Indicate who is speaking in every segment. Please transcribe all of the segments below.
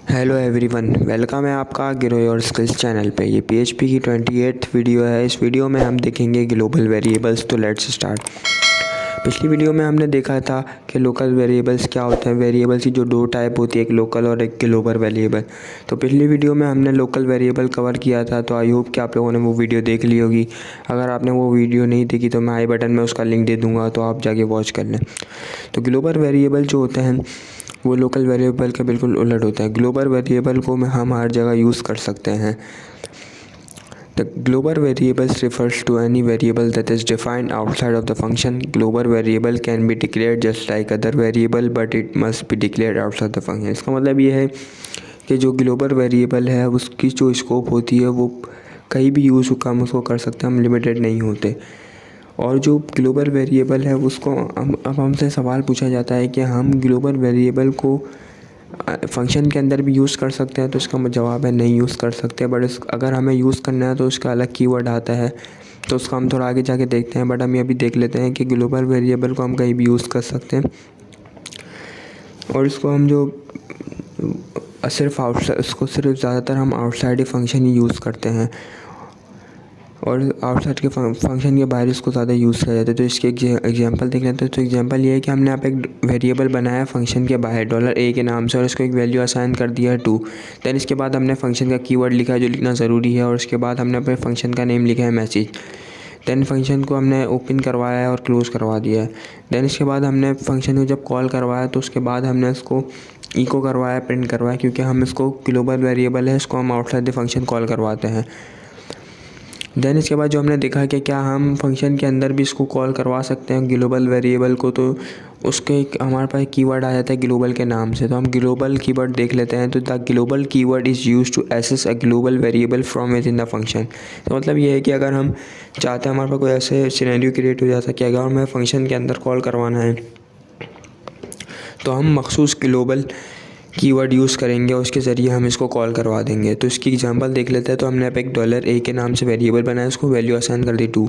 Speaker 1: Hello everyone, welcome है आपका grow your skills channel पे। ये PHP की 28th वीडियो है। इस वीडियो में हम देखेंगे ग्लोबल वेरिएबल्स। तो लेट्स स्टार्ट। पिछली वीडियो में हमने देखा था कि लोकल वेरिएबल्स क्या होते हैं। वेरिएबल्स की जो दो टाइप होती है, एक लोकल और एक ग्लोबल वेरिएबल। तो पिछली वीडियो में हमने लोकल वेरिएबल कवर किया था। तो आई होप कि आप लोगों ने वो वीडियो देख ली होगी। अगर आपने वो वीडियो नहीं देखी तो मैं आई बटन में उसका लिंक दे दूँगा, तो आप जाके वॉच कर लें। तो ग्लोबल वेरिएबल जो होते हैं वो लोकल वेरिएबल के बिल्कुल उलट होता है। ग्लोबल वेरिएबल को हम हर जगह यूज़ कर सकते हैं। The global variables refers to any variable that is defined outside of the function. Global variable can be declared just like other variable, but it must be declared outside the function. इसका मतलब ये है कि जो global variable है उसकी जो scope होती है वो कहीं भी यूज़ हम उसको कर सकते हैं, हम लिमिटेड नहीं होते। और जो ग्लोबल वेरिएबल है उसको अब हमसे सवाल पूछा जाता है कि हम ग्लोबल वेरिएबल को फंक्शन के अंदर भी यूज़ कर सकते हैं। तो इसका जवाब है नहीं यूज़ कर सकते। बट अगर हमें यूज़ करना है तो उसका अलग कीवर्ड आता है, तो उसका हम थोड़ा आगे जाके देखते हैं। बट हम ये भी देख लेते हैं कि ग्लोबल वेरिएबल को हम कहीं भी यूज़ कर सकते हैं। और इसको हम जो सिर्फ आउटसाइड, उसको सिर्फ ज़्यादातर हम आउटसाइड फंक्शन ही यूज़ करते हैं और आउटसाइड के फंक्शन के बाहर इसको ज़्यादा यूज़ किया जाता है। तो इसके एग्जांपल देख लेते हैं। तो एग्जांपल ये है कि हमने यहाँ पे एक वेरिएबल बनाया फंक्शन के बाहर $a के नाम से, और इसको एक वैल्यू असाइन कर दिया है 2। दैन इसके बाद हमने फंक्शन का कीवर्ड लिखा है जो लिखना ज़रूरी है, और उसके बाद हमने अपने फंक्शन का नेम लिखा है मैसेज। दैन फंक्शन को हमने ओपन करवाया है और क्लोज़ करवा दिया है। दैन इसके बाद हमने फंक्शन को जब कॉल करवाया तो उसके बाद हमने इसको इको करवाया, प्रिंट करवाया, क्योंकि हम इसको ग्लोबल वेरिएबल है, इसको हम आउटसाइड द फंक्शन कॉल करवाते हैं। दैन इसके बाद जो हमने देखा कि क्या हम फंक्शन के अंदर भी इसको कॉल करवा सकते हैं ग्लोबल वेरिएबल को, तो उसके एक हमारे पास कीवर्ड आ जाता है ग्लोबल के नाम से। तो हम ग्लोबल कीवर्ड देख लेते हैं। तो the global keyword is used to access a global variable from within the function. तो मतलब ये है कि अगर हम चाहते हैं, हमारे पास कोई ऐसे सिनेरियो क्रिएट हो जाता है कि अगर हमें फंक्शन के अंदर कॉल करवाना है तो हम मखसूस ग्लोबल कीवर्ड यूज़ करेंगे और उसके ज़रिए हम इसको कॉल करवा देंगे। तो इसकी एग्जांपल देख लेते हैं। तो हमने यहाँ पे एक $a के नाम से वेरिएबल बनाया, उसको वैल्यू असाइन कर दी 2।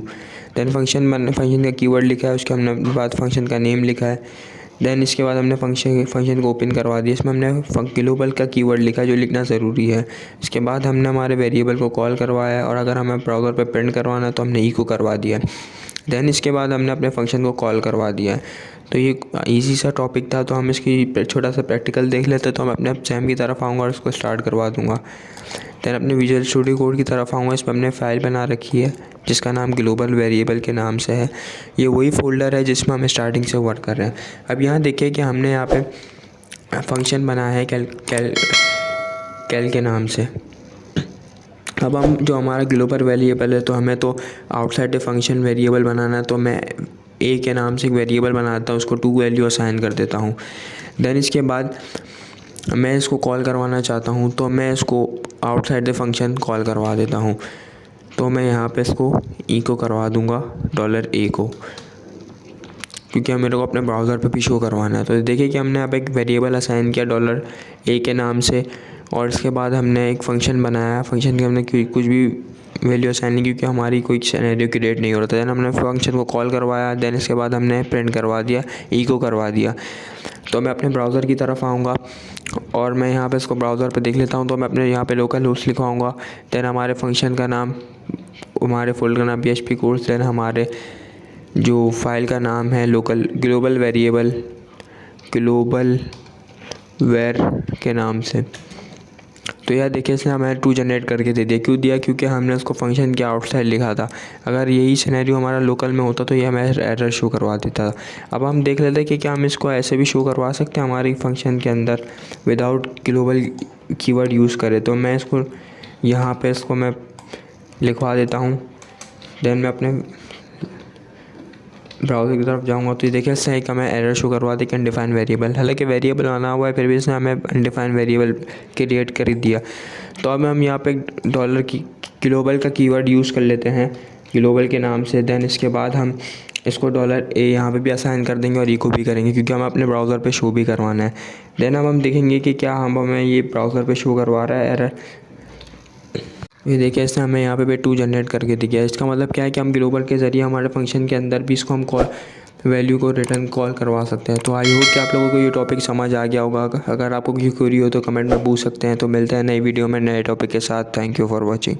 Speaker 1: दैन फंक्शन का कीवर्ड लिखा है, उसके हमने बाद फंक्शन का नेम लिखा है। दैन इसके बाद हमने फंक्शन को ओपन करवा दिया, इसमें हमने ग्लोबल का कीवर्ड लिखा है जो लिखना ज़रूरी है। इसके बाद हमने हमारे वेरिएबल को कॉल करवाया है, और अगर हमें ब्राउज़र पर प्रिंट करवाना है तो हमने इको करवा दिया। दैन इसके बाद हमने अपने फंक्शन को कॉल करवा दिया है। तो ये इजी सा टॉपिक था। तो हम इसकी छोटा सा प्रैक्टिकल देख लेते हैं। तो मैं अपने एग्जाम की तरफ आऊँगा और इसको स्टार्ट करवा दूँगा। दैन अपने विजुअल स्टूडियो कोड की तरफ आऊँगा। इसमें हमने फ़ाइल बना रखी है जिसका नाम ग्लोबल वेरिएबल के नाम से है। ये वही फोल्डर है जिसमें हम स्टार्टिंग से वर्क कर रहे हैं। अब यहाँ देखिए कि हमने यहाँ पे फंक्शन बनाया है कैल के नाम से। अब हम जो हमारा ग्लोबल वेरिएबल है, तो हमें तो आउटसाइड फंक्शन वेरिएबल बनाना है। तो मैं a के नाम से एक वेरिएबल बनाता हूँ, उसको 2 वैल्यू असाइन कर देता हूँ। दैन इसके बाद मैं इसको कॉल करवाना चाहता हूँ, तो मैं इसको आउटसाइड द फंक्शन कॉल करवा देता हूँ। तो मैं यहाँ पे इसको इको करवा दूँगा $a को, क्योंकि मेरे को अपने ब्राउज़र पे भी शो करवाना है। तो देखिए कि हमने यहाँ पे एक वेरिएबल असाइन किया $a के नाम से, और इसके बाद हमने एक फ़ंक्शन बनाया। फ़ंक्शन के हमने कुछ भी वैल्यू असाइन नहीं, क्योंकि हमारी कोई सिनेरियो क्रिएट नहीं हो रहा था। दैन हमने फंक्शन को कॉल करवाया। दैन इसके बाद हमने प्रिंट करवा दिया, इको करवा दिया। तो मैं अपने ब्राउज़र की तरफ आऊँगा और मैं यहाँ पे इसको ब्राउज़र पे देख लेता हूँ। तो मैं अपने यहाँ पे लोकल होस्ट लिखवाऊँगा। दैन हमारे फंक्शन का नाम, हमारे फोल्डर का नाम PHP कोर्स। दैन हमारे जो फाइल का नाम है ग्लोबल वेरिएबल ग्लोबल वेर के नाम से। तो यह देखिए इसने हमें 2 जनरेट करके दे दिया। क्यों दिया? क्योंकि हमने उसको फंक्शन के आउटसाइड लिखा था। अगर यही सिनेरियो हमारा लोकल में होता तो ये हमें एरर शो करवा देता। अब हम देख लेते हैं कि क्या हम इसको ऐसे भी शो करवा सकते हैं हमारी फंक्शन के अंदर विदाउट ग्लोबल कीवर्ड यूज़ करें। तो मैं इसको यहाँ पे इसको मैं लिखवा देता हूँ। देन मैं अपने ब्राउज़र की तरफ जाऊँगा। तो ये देखिए इससे एक हमें एरर शो करवा दी कि अनडिफाइंड वेरिएबल। हालांकि वेरिएबल बना हुआ है, फिर भी इसने हमें अनडिफाइंड वेरिएबल क्रिएट कर दिया। तो अब हम यहाँ पे डॉलर की ग्लोबल का कीवर्ड यूज़ कर लेते हैं ग्लोबल के नाम से। दैन इसके बाद हम इसको $a यहाँ पे भी असाइन कर देंगे और इको भी करेंगे, क्योंकि हमें अपने ब्राउज़र पे शो भी करवाना है। देन अब हम देखेंगे कि क्या हमें ये ब्राउज़र पे शो करवा रहा है एरर। ये देखिए इसने हमें यहाँ पे 2 जनरेट करके दिया। इसका मतलब क्या है कि हम ग्लोबल के ज़रिए हमारे फंक्शन के अंदर भी इसको हम वैल्यू को रिटर्न कॉल करवा सकते हैं। तो आई होप कि आप लोगों को ये टॉपिक समझ आ गया होगा। अगर आपको कोई क्वेरी हो तो कमेंट में पूछ सकते हैं। तो मिलते हैं नई वीडियो में नए टॉपिक के साथ। Thank you for watching.